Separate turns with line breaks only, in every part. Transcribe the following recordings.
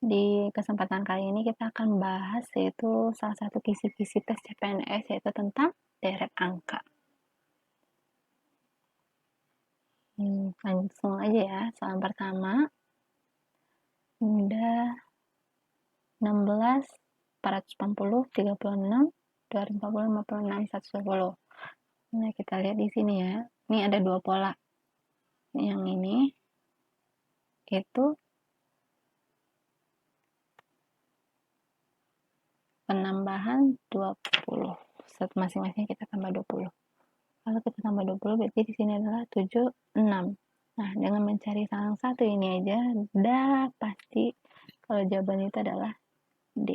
Di kesempatan kali ini kita akan bahas yaitu salah satu kisi-kisi tes CPNS yaitu tentang deret angka. Langsung aja ya, soal pertama. Udah 16, 480, 36, 240, 56, 120. Nah, kita lihat di sini ya. Ini ada dua pola. Yang ini itu penambahan 20. Masing-masing kita tambah 20. Kalau kita tambah 20 berarti di sini adalah 7, 6. Nah, dengan mencari salah satu ini aja, udah pasti kalau jawaban itu adalah D.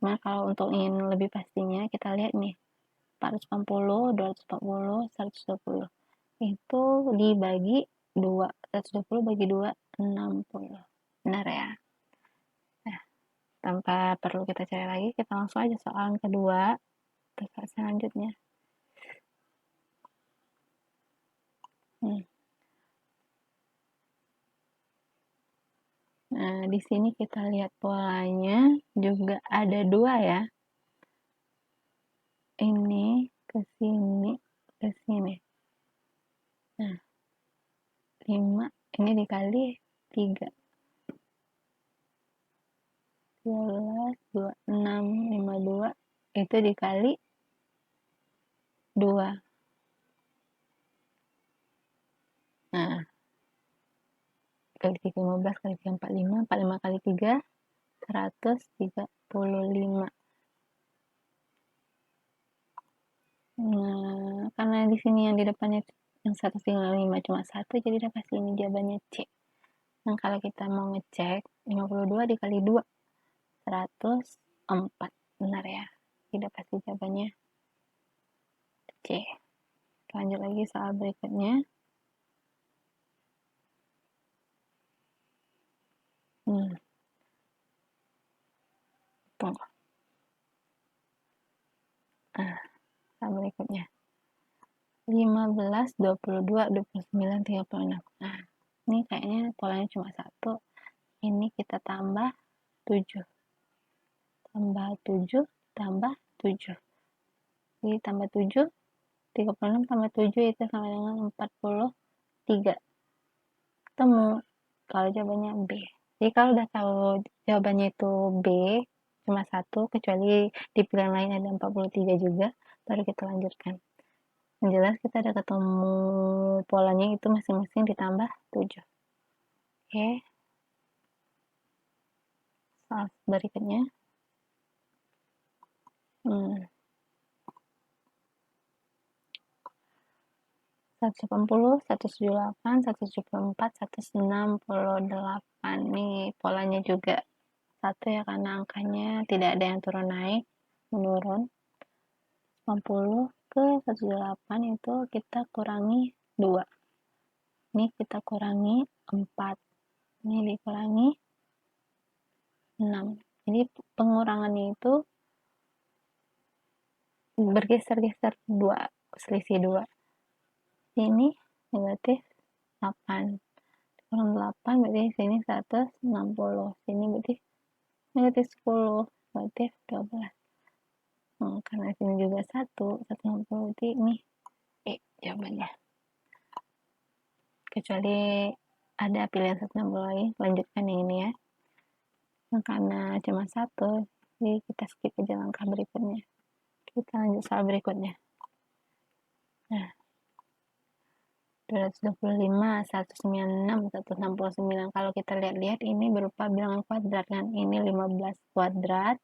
Nah, kalau untuk ingin lebih pastinya, kita lihat nih. 480, 240, 120. Itu dibagi 2. 120 bagi 2, 60. Benar ya? Nah, tanpa perlu kita cari lagi, kita langsung aja soal kedua. Terus selanjutnya. Nah, di sini kita lihat polanya juga ada dua ya. Ini ke sini, ke sini. Nah, 5 ini dikali 3. 12, 26, 52 itu dikali 2. Nah, kali 3 15 kali 3 45, 45 kali 3 135. Nah, karena di sini yang di depannya yang 1,5 cuma 1, jadi udah pasti ini jawabannya C. Nah, kalau kita mau ngecek 52 dikali 2 104. Benar ya? Tidak pasti jawabannya C. Lanjut lagi soal berikutnya. Tunggu. Soal berikutnya. 15, 22, 29, 36. Nah, ini kayaknya polanya cuma satu. Ini kita tambah 7. Tambah 7, tambah 7. Jadi tambah 7, 36 tambah 7 itu sama dengan 43. Ketemu. Kalau jawabannya B. Jadi kalau udah tahu jawabannya itu B, cuma satu, kecuali di pilihan lain ada 43 juga, baru kita lanjutkan. Yang jelas kita ada ketemu polanya itu masing-masing ditambah 7. Oke. Soal berikutnya. 180, 178, 174, 168. Nih polanya juga satu ya, karena angkanya tidak ada yang turun naik, menurun. 80 ke 178 itu kita kurangi 2. Ini kita kurangi 4. Ini dikurangi 6. Jadi pengurangannya itu bergeser-geser 2, selisih 2. Ini negatif 8. Kurang 8 berarti sini 160. Sini berarti negatif 10. Negatif 12. Karena sini juga 160 berarti ini jawabannya. Kecuali ada pilihan 160 lagi, lanjutkan yang ini ya. Nah, karena cuma satu, jadi kita skip aja langkah berikutnya. Kita lanjut soal berikutnya. Nah, 225, 196, 169. Kalau kita lihat-lihat ini berupa bilangan kuadrat kan. Ini 15 kuadrat,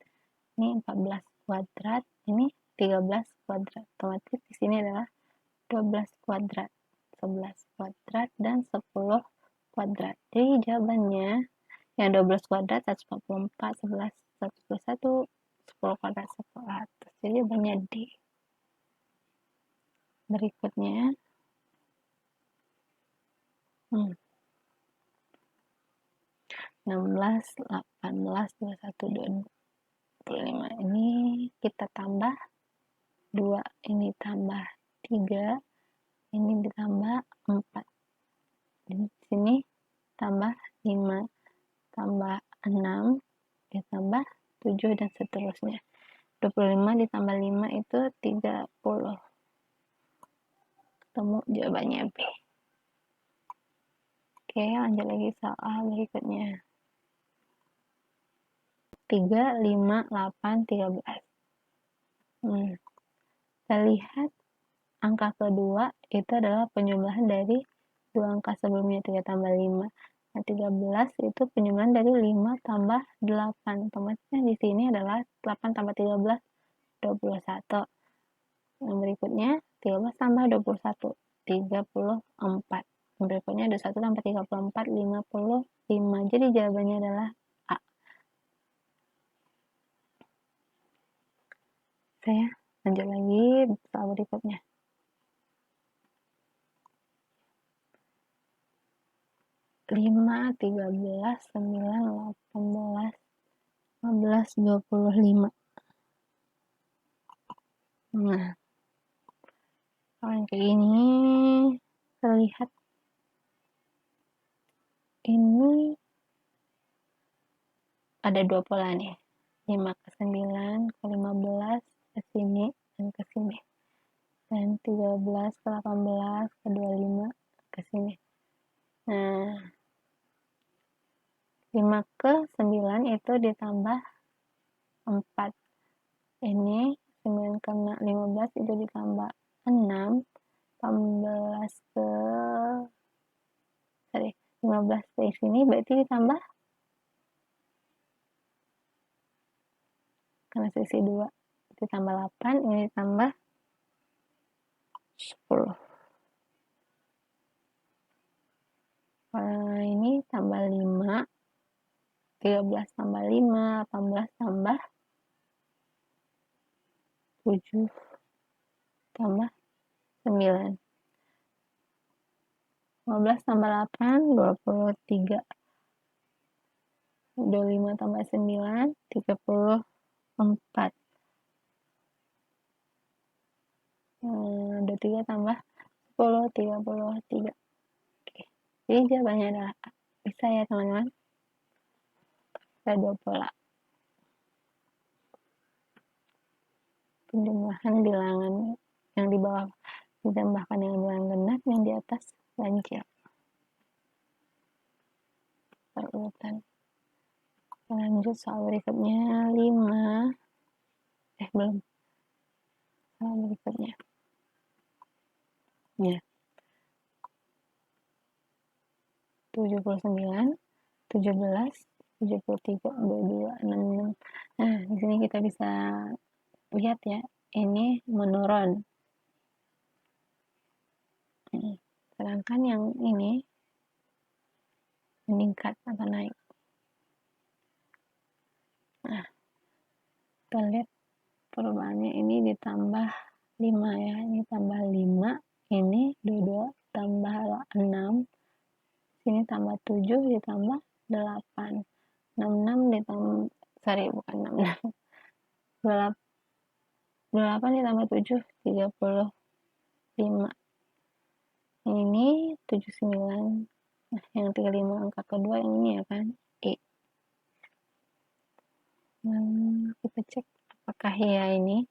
ini 14 kuadrat, ini 13 kuadrat. Otomatis di sini adalah 12 kuadrat, 11 kuadrat, dan 10 kuadrat. Jadi jawabannya yang 12 kuadrat 144, 11, 121, 10 kuadrat 100. Jadi jawabannya D. Berikutnya 16, 18, 21, 25. Ini kita tambah 2, ini tambah 3, ini ditambah 4. Di sini tambah 5, ditambah 6 ditambah 7 dan seterusnya. 25 ditambah 5 itu 30. Ketemu jawabannya B. Oke, lanjut lagi soal berikutnya. 3, 5, 8, 13. Kita lihat angka kedua itu adalah penjumlahan dari dua angka sebelumnya, 3 tambah 5. Nah, 13 itu penjumlahan dari 5 tambah 8. Otomatisnya di sini adalah 8 tambah 13, 21. Yang berikutnya 13 tambah 21, 34. Yang berikutnya 21 tambah 34, 55. Jadi jawabannya adalah A. Saya lanjut lagi soal berikutnya. 5, 13, 9, 18, 15, 25. Nah, kalau yang kayak gini terlihat ini ada dua pola nih, 5 ke 9 ke 15 ke sini dan ke sini, dan 13 ke 18 ke 25 ke sini. Nah, 5 ke 9 itu ditambah 4, ini 9 ke 15 itu ditambah 6, 15 dari sini berarti ditambah, karena selisih 2, ditambah 8, ini ditambah 10. Ini tambah 5, 13 tambah 5, 18 tambah 7 tambah 9. 15 tambah 8, 23. 25 tambah 9, 34. 23 tambah 10, 33. Oke. Jadi jawabannya adalah A. Bisa ya teman-teman? Ada dua pola. Penjumlahan bilangan yang di bawah ditambahkan dengan bilangan genap, yang di atas ganjil. Perurutan. Lanjut soal berikutnya. 5. Belum. Soal berikutnya. Ya. 79, 17, 73, 22, 66. Nah, di sini kita bisa lihat ya, ini menurun. Sedangkan yang ini meningkat atau naik. Nah, kita lihat perubahannya, ini ditambah 5 ya, ini tambah 5, ini 22 tambah 6, sini tambah 7 ditambah 8, 66 ditambah, bukan 66, 28 ditambah 7, 35. Ini 79. Nah, yang 35 angka kedua yang ini ya kan, E. Kita cek apakah ya ini.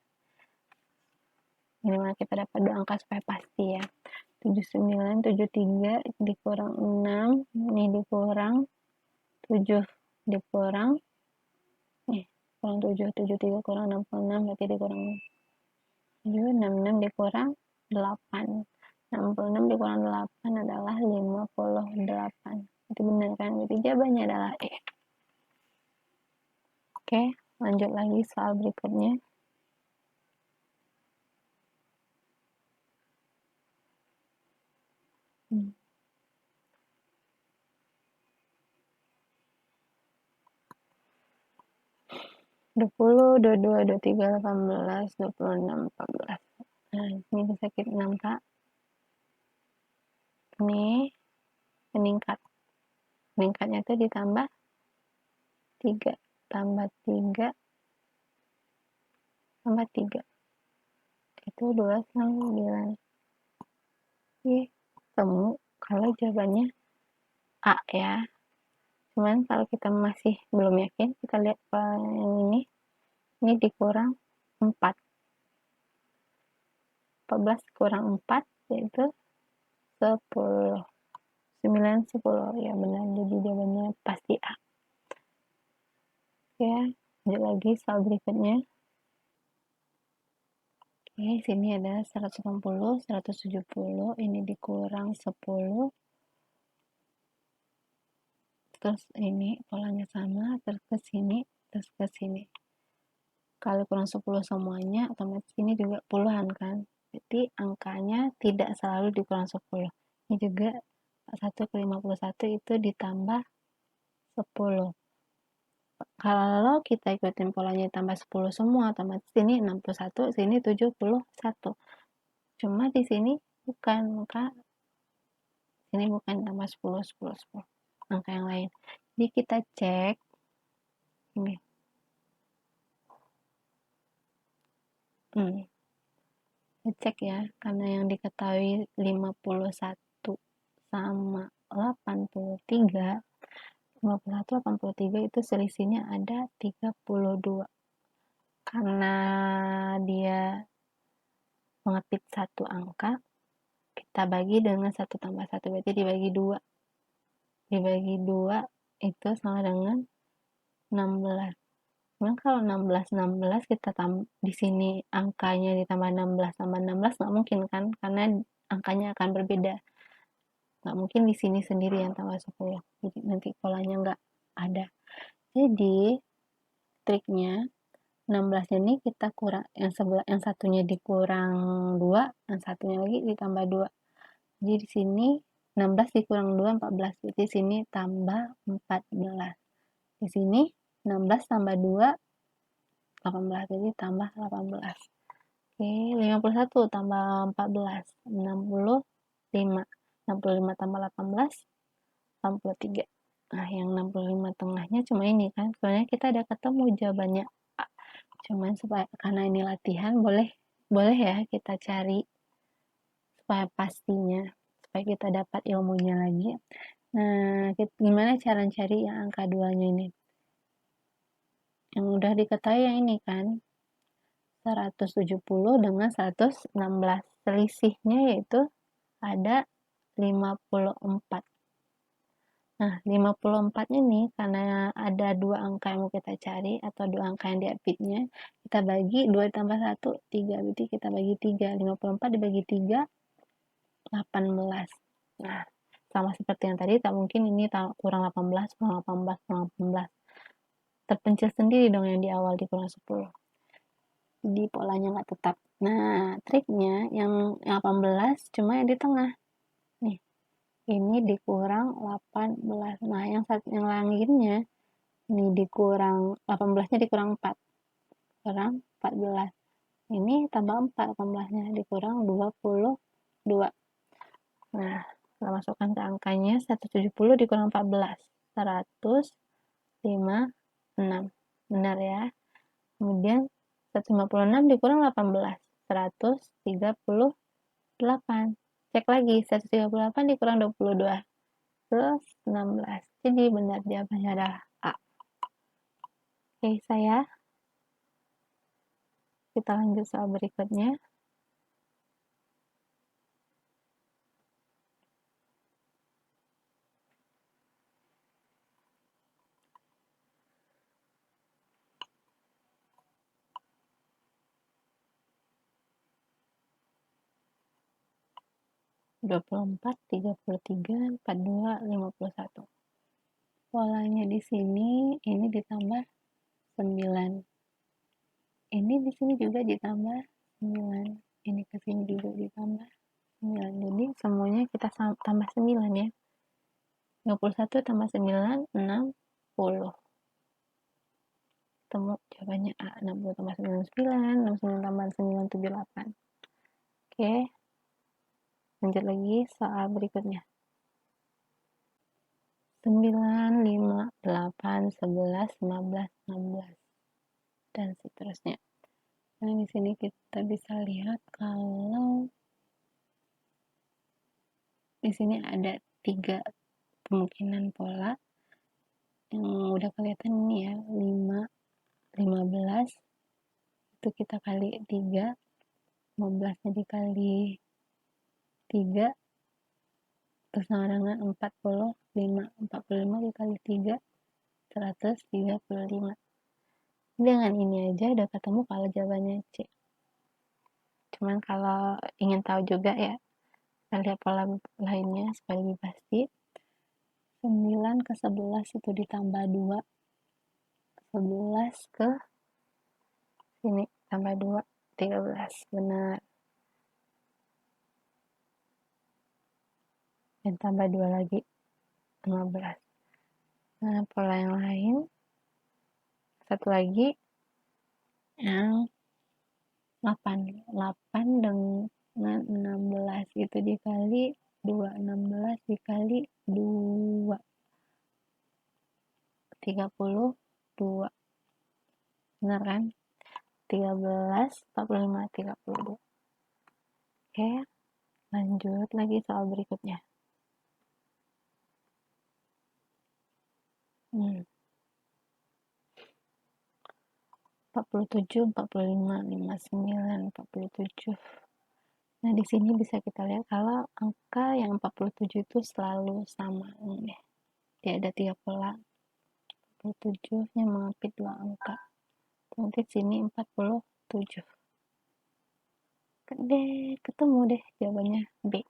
Minimal kita dapat dua angka supaya pasti ya. 79, 73 dikurang 6, ini dikurang 7 dikurang, kurang 7, 73 kurang 66 berarti dikurang 7, 66 dikurang 8. 66 dikurang 8 adalah 58. Itu benar kan? Berarti jawabannya adalah E. Oke, lanjut lagi soal berikutnya. Dua puluh, 22, 23, 18, 26, 14. Nah, ini bisa kita nampak. Ini meningkat. Meningkatnya itu ditambah 3. Tambah 3. Tambah 3. Itu 29. Temu kalau jawabannya A ya. Cuman kalau kita masih belum yakin, kita lihat yang ini dikurang 4. 14 kurang 4 yaitu 10. 9, 10. Ya benar, jadi jawabannya pasti A. Oke, lanjut lagi soal berikutnya. Oke, sini ada 180, 170, ini dikurang 10. Terus ini polanya sama, terus ke sini, terus ke sini. Kalau kurang 10 semuanya, otomatis ini juga puluhan kan. Jadi angkanya tidak selalu dikurang 10. Ini juga 1 ke 51 itu ditambah 10. Kalau kita ikutin polanya tambah 10 semua, otomatis ini 61, sini 71. Cuma di sini bukan, maka ini bukan tambah 10, 10, 10. Angka yang lain. Jadi kita cek ini. Cek ya, karena yang diketahui 51 sama 83. 51, 83 itu selisihnya ada 32. Karena dia mengepit satu angka, kita bagi dengan 1 tambah 1, berarti dibagi 2. Dibagi 2 itu sama dengan 16. Cuman kalau 16 kita di sini angkanya ditambah 16 tambah 16 nggak mungkin kan, karena angkanya akan berbeda. Nggak mungkin di sini sendiri yang tambah 10. Jadi nanti polanya nggak ada. Jadi triknya 16 ini kita kurang, yang satunya dikurang 2, yang satunya lagi ditambah 2. Jadi di sini 16 dikurang 2, 14. Jadi di sini tambah 14. Di sini 16 tambah 2, 18. Jadi tambah 18. Oke, 51 tambah 14, 65. 65 tambah 18, 63. Nah, yang 65 tengahnya cuma ini kan. Sebenarnya kita ada ketemu jawabannya A. Cuman supaya, karena ini latihan, boleh ya kita cari supaya pastinya, supaya kita dapat ilmunya lagi. Nah, gimana cara cari yang angka 2-nya ini? Yang udah diketahui yang ini kan, 170 dengan 116. Selisihnya yaitu ada 54. Nah, 54 ini karena ada 2 angka yang mau kita cari atau 2 angka yang diapitnya, kita bagi 2 tambah 1, 3. Berarti kita bagi 3. 54 dibagi 3, 18. Nah, sama seperti yang tadi, tak mungkin ini kurang 18, kurang 18, kurang 18. Terpencil sendiri dong yang di awal dikurang 10. Jadi polanya nggak tetap. Nah, triknya yang 18 cuma yang di tengah. Nih, ini dikurang 18. Nah, yang lainnya ini dikurang 18-nya dikurang 4. Kurang 14. Ini tambah 4 18-nya dikurang 22. Nah, kita masukkan ke angkanya 170 dikurang 14. 156. Benar ya. Kemudian 156 dikurang 18. 138. Cek lagi, 138 dikurang 22. 16. Jadi benar jawabannya adalah A. Oke, kita lanjut soal berikutnya. Dua puluh empat, 33, 42, 51. Polanya di sini ini ditambah 9. Ini di sini juga ditambah 9. Ini ke sini juga ditambah 9. Jadi semuanya kita tambah 9 ya. 21 tambah 9, 60. Ketemu jawabannya A. 60 tambah 9, 9. 69 tambah 9, 78. Oke. Lanjut lagi soal berikutnya. 9, 5, 8, 11, 15, 16. Dan seterusnya. Nah, di sini kita bisa lihat kalau di sini ada 3 kemungkinan pola. yang udah kelihatan ini ya, 15 itu kita kali 3, 15 nya dikali 3 terus sama dengan 45 dikali 3 135. Dengan ini aja udah ketemu kalau jawabannya C. Cuman kalau ingin tahu juga ya, kita lihat pola lainnya supaya lebih pasti. 9 ke 11 itu ditambah 2, 11 ke sini tambah 2, 13. Benar. Dan tambah 2 lagi, 15. Nah, pola yang lain, satu lagi, yang 8 dengan 16 itu dikali 2, 16 dikali 2, 32. Benar kan? 13, 45, 32. Oke, lanjut lagi soal berikutnya. 47, 45, 59, 47. Nah, di sini bisa kita lihat kalau angka yang 47 itu selalu sama. Ini dia ada 3 pola. 47-nya mengapit 2 angka. Nanti sini 47. Ketemu deh jawabannya B.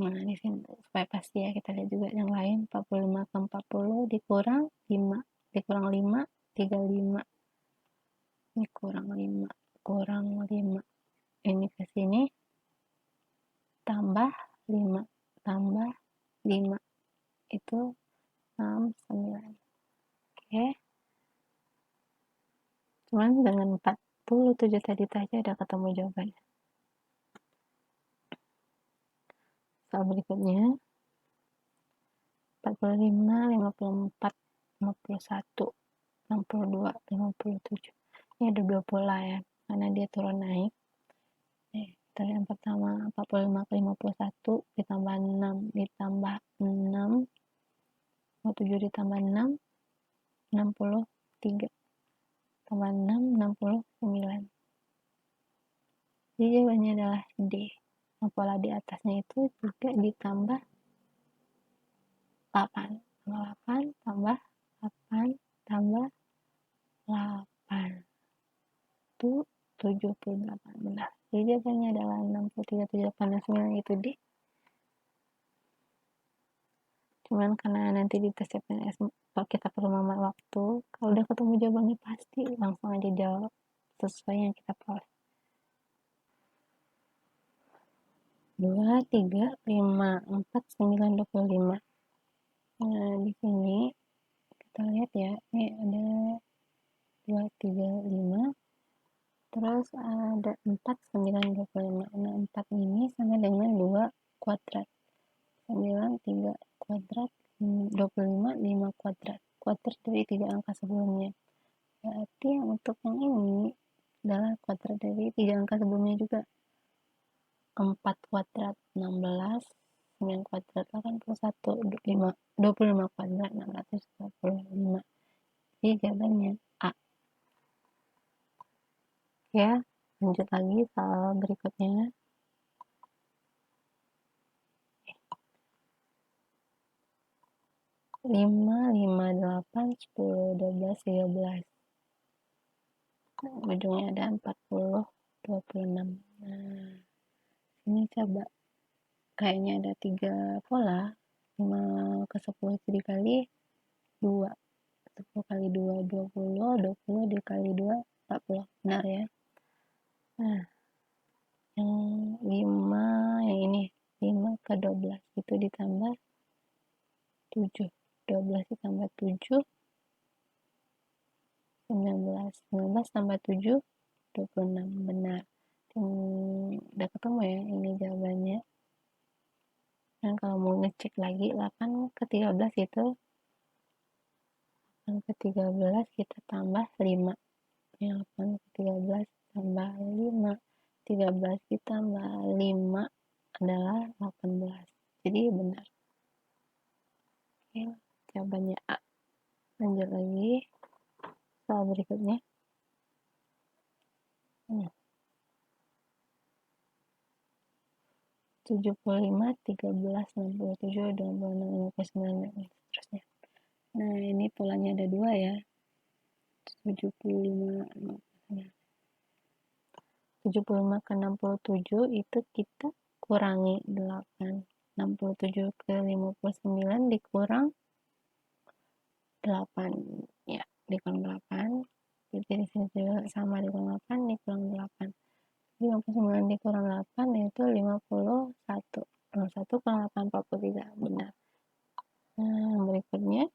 Nah, di sini supaya pasti ya kita lihat juga yang lain. 45 ke 40 dikurang 5, dikurang 5, 35. Ini kurang 5, kurang 5. Ini ke sini tambah 5, tambah 5. Itu 69. Oke. Cuman dengan 47 tadi aja udah ketemu jawabannya. Soal berikutnya 45, 54, 51, 62, 57. Ini ada 2 pola ya, karena dia turun naik. Kita lihat yang pertama 45 ke 51 ditambah 6 ditambah 6, 57 ditambah 6, 63 tambah 6, 69. Jadi jawabannya adalah D. Nah, pola di atasnya itu juga ditambah 8. Tambah 8, tambah 8, tambah 8. Itu 78. Benar. Jadi jawabannya adalah 63, 78, dan 9 itu D. Cuman karena nanti di tes CPNS kalau kita perlu memakan waktu, kalau udah ketemu jawabannya pasti langsung aja jawab sesuai yang kita peroleh. 2, 3, 5, 4, 9, 25. Nah, di sini kita lihat ya, ini ada 2, 3, 5, terus ada 4, 9, 25. Nah, 4 ini sama dengan 2 kuadrat. 9, 3 kuadrat, 25, 5 kuadrat. Kuadrat dari 3 angka sebelumnya. Berarti untuk yang ini adalah kuadrat dari 3 angka sebelumnya juga. 4 kuadrat 16, 9 kuadrat 81, 25 kuadrat 625. Jadi jawabannya A. Ya, lanjut lagi soal berikutnya. Lima, 8, 10, 12, 13. Ujungnya ada 40, 26. Nah, ini coba kayaknya ada 3 pola. 5 ke 10 itu dikali 2. 10 kali 2, 20, 20 dikali 2, 40. Benar ya? Nah, yang 5, yang ini 5 ke 12 itu ditambah 7. 12 ditambah 7, 19. 19 tambah 7, 26. Benar. Udah ketemu ya ini jawabannya. Dan kalau mau ngecek lagi 8 ke 13 itu 8 ke 13 kita tambah 5. Yang 8 ke 13 tambah 5. 13 ditambah 5 adalah 18. Jadi benar. Oke, jawabannya A. Lanjut lagi soal berikutnya. 75, 13, 67, 26, 59, dan seterusnya. Nah, ini polanya ada dua ya. 75, 75 ke 67 itu kita kurangi 8. 67 ke 59 dikurang 8. Ya, dikurang 8. Jadi di sini juga sama, dikurang 8, dikurang 8. 59 dikurang 8 yaitu 51. 51 kurang 8, 43. Benar. Nah, berikutnya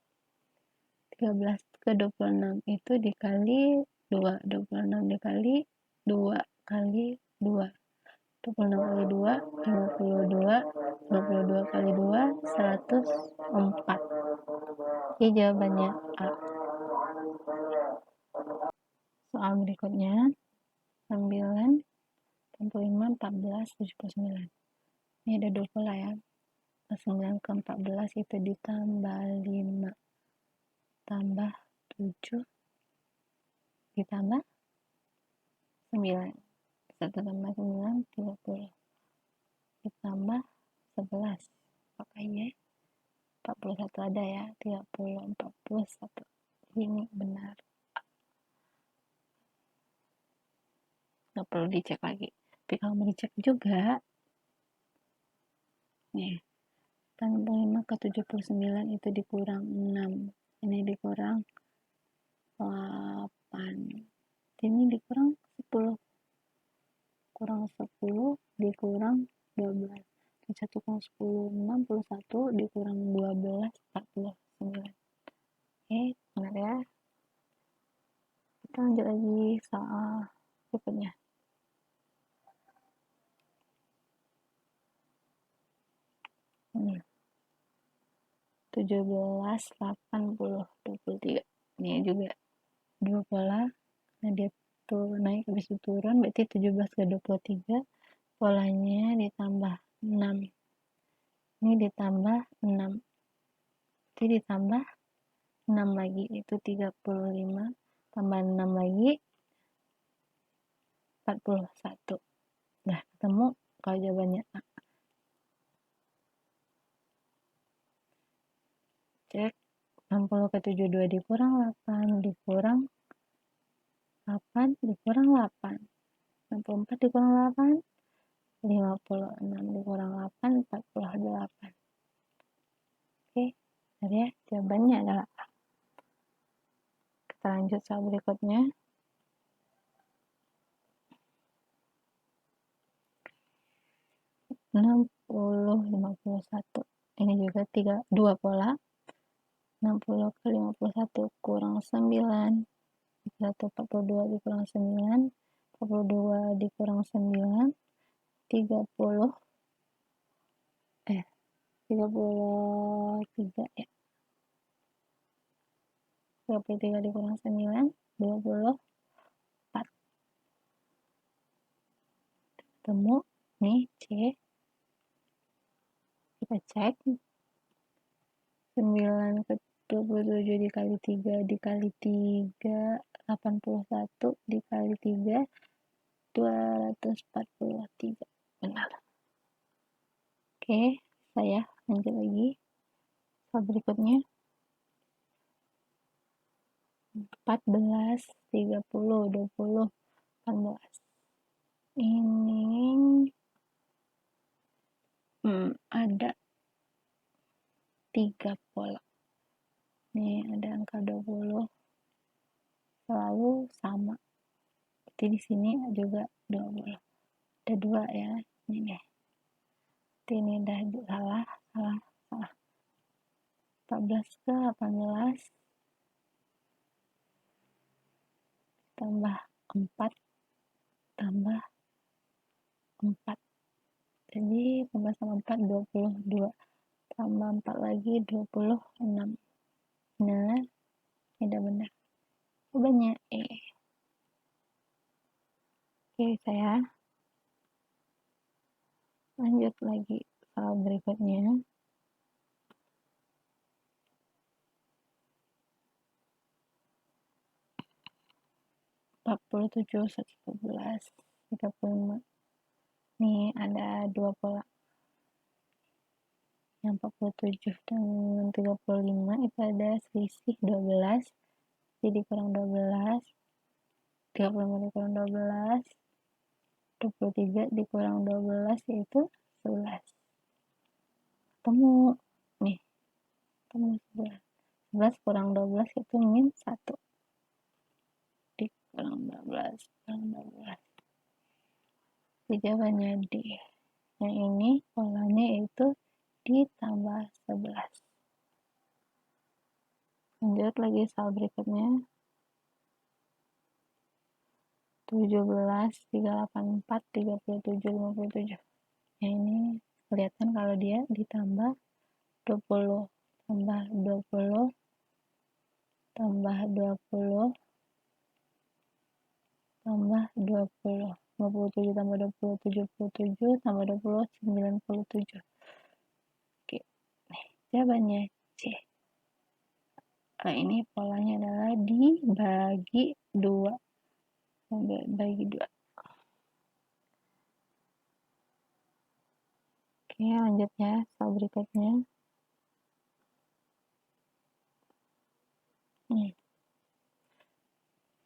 13 ke 26 itu dikali 2. 26 dikali 2 kali 2. 26 kali 2, 52. 52 kali 2, 104. Jadi jawabannya A. Soal berikutnya 9, 65, 14, 79. Ini ada dua pola ya. 9 ke 14 itu ditambah 5 tambah 7 ditambah 9. 1 tambah 9, 30. Ditambah 11. Apakah ya? 41 ada ya. 30, 41. Ini benar. Nggak perlu dicek lagi. Tapi kalau mau dicek juga, nih, 85 ke 79 itu dikurang 6. Ini dikurang 8. Ini dikurang 10. Kurang 10 dikurang 12. 1 kurang 10, 61 dikurang 12, 49. Oke, benar ya. Kita lanjut lagi soal berikutnya. Ini 17, 80, 23. Ini juga dua pola. Nah, dia tuh naik habis itu turun, berarti 17 ke 23. Polanya ditambah 6. Ini ditambah 6. Jadi ditambah 6 lagi, itu 35. Tambah 6 lagi, 41. Nah, ketemu kalau jawabannya A. Cek 60 ke 72 dikurang 8, dikurang 8, dikurang 8. 64 dikurang 8, 56 dikurang 8, 48. Oke, benar ya, jawabannya adalah A. Kita lanjut soal berikutnya. 60, 51. Ini juga 2 pola. 60 ke 51 kurang 9. 42 dikurang 9. 42 dikurang 9. 33 ya. 33 dikurang 9, 24. Ketemu nih C. Kita cek 9 ke 27 dikali 3 dikali 3, 81 dikali 3, 243. Benar. Oke, saya lanjut lagi. Soal berikutnya 14, 30, 20, 18. Ini ada 3 pola. Nih ada angka 20 selalu sama. Jadi di sini juga 20. Ada 2 ya. Ini deh. Ini udah salah. 14 ke 18 tambah 4 tambah 4. Jadi 14 tambah 4 22. Tambah 4 lagi 26. Nah, tidak benar. Banyak Oke, saya lanjut lagi soal berikutnya. 47, 11, 35. Nih ada dua pola. Yang 47 dan 35 itu ada selisih 12. Jadi kurang 12. 35 dikurang 12. 23 dikurang 12 yaitu 11. Ketemu. Nih. Ketemu 11. 11 kurang 12 itu min 1. Dikurang 12. Kurang 12. Jadi jawabannya D. Yang ini polanya itu ditambah 11. Lanjut lagi soal berikutnya. 17, 384, 37, 57. Nah, ini kelihatan kalau dia ditambah 20, tambah 20, tambah 20, tambah 20. 57 tambah 20, 77, tambah 20, 97. Oke, nih, jawabannya C. Nah, ini polanya adalah dibagi 2. Bagi 2. Oke, lanjut ya, soal berikutnya. Nih.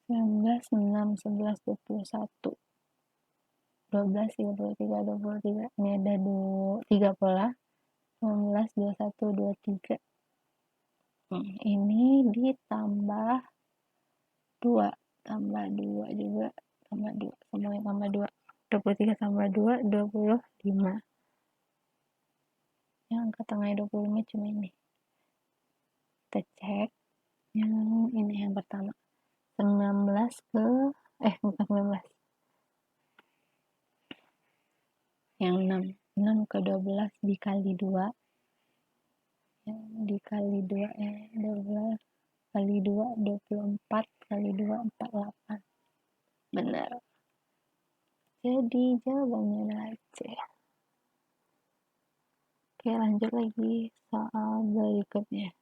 19, 6, 11, 21. 12, 33, 23. Ini ada 3 pola. 19, 21, 23. Ini ditambah 2. Tambah 2 juga. Tambah 2. Semuanya tambah 2. 23 tambah 2, 25. Yang angka tengahnya 25 cuma ini. Kita cek. Yang ini yang pertama. 19 ke... bukan 19. Yang 6. 6 ke 12 dikali 2. Dikali 2 ya. 12 kali 2, 24 kali 2, 48. Benar. Jadi jawabannya adalah C. Oke, lanjut lagi soal berikutnya.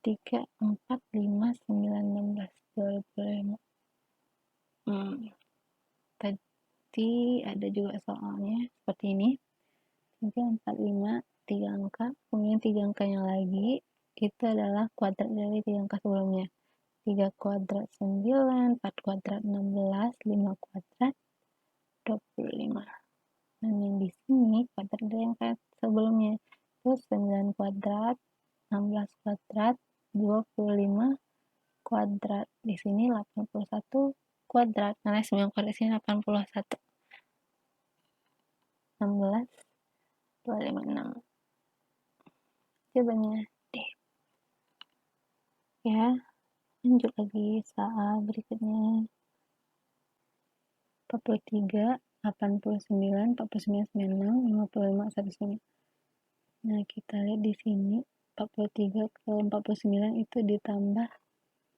3, 4, 5, 9, 16, 25. Tadi ada juga soalnya seperti ini. 3, 4, 5, 3 angka. Kemudian 3 angkanya lagi. Itu adalah kuadrat dari 3 angka sebelumnya. 3 kuadrat 9, 4 kuadrat 16, 5 kuadrat 25. Dan yang di sini kuadrat dari angka sebelumnya. Terus 9 kuadrat, 16 kuadrat, 25 kuadrat. Di sini 81 kuadrat. Karena 9 kuadrat di sini 81. 16, 256. Jawabannya D. Ya, lanjut lagi soal berikutnya. 43, 89, 49, 96, 55, 19. Nah, kita lihat di sini 43 ke 49 itu ditambah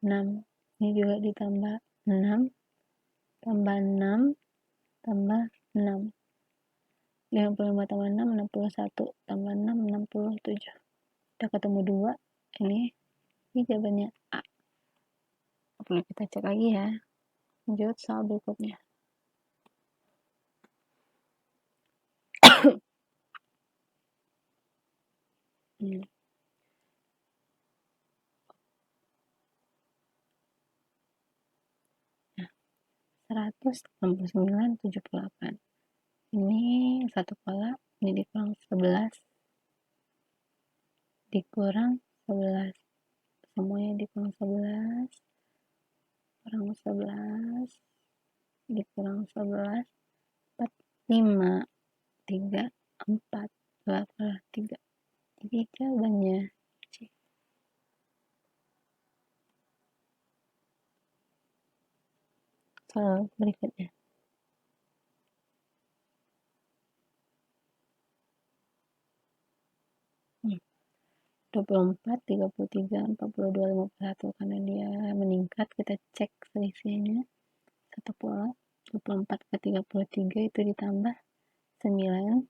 6. Ini juga ditambah 6, tambah 6, tambah 6. 55 tambah 6, 61, tambah 6, 67. Kita ketemu 2. Ini jawabannya A. Perlu kita cek lagi ya. Lanjut soal berikutnya. Nah, 189, 78. Ini satu pola, ini dikurang 11. Dikurang 11. Semuanya dikurang 11. Kurang 11. Dikurang 11. 4, 5, 3, 4, 2, 3. Jadi jawabannya C. Soal berikutnya. 24, 33, 42, 51. Karena dia meningkat, kita cek selisihnya. Satu pola. 24 ke 33 itu ditambah 9.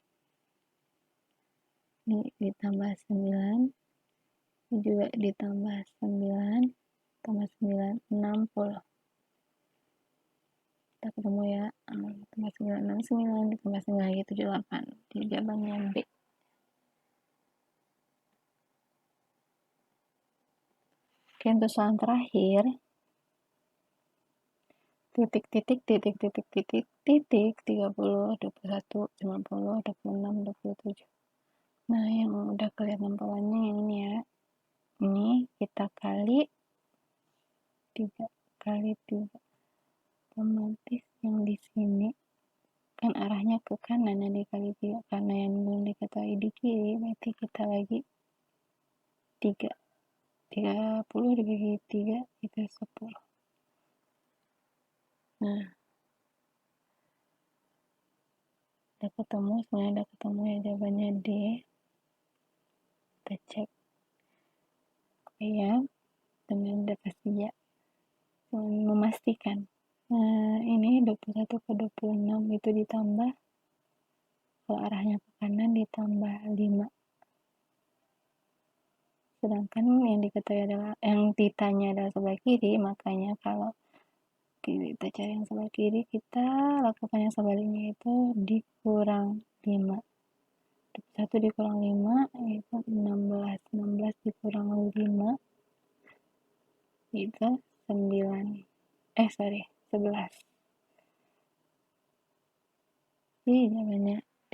Ini ditambah 9. juga ditambah 9 tambah 9 60. Kita ketemu ya, tambah 9 69 ditambah 9 lagi 78. Jadi jawabannya B. Oke, untuk soal terakhir, titik 30 21 90 26 27. Nah, yang udah kelihatan polanya yang ini ya, ini kita kali 3 kali 3, otomatis yang di sini kan arahnya ke kanan, yang dikali 3 karena yang belum diketahui di kiri, berarti kita lagi 3 30 dibagi 3 itu 10. Nah, udah ketemu, sebenarnya udah ketemu ya jawabannya D. Kita cek ya, dengan udah pasti ya, memastikan. Nah, ini 21 ke 26 itu ditambah, kalau arahnya ke kanan ditambah 5. Sedangkan yang diketahui adalah, yang ditanya adalah sebelah kiri, makanya kalau kita cari yang sebelah kiri, kita lakukan yang sebaliknya, itu dikurang 5. 1 dikurang 5 itu 16. 16 dikurang 5 itu 9. 11. Jadi jawabannya D.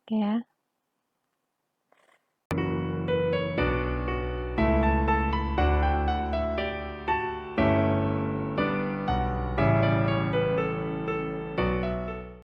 Oke ya.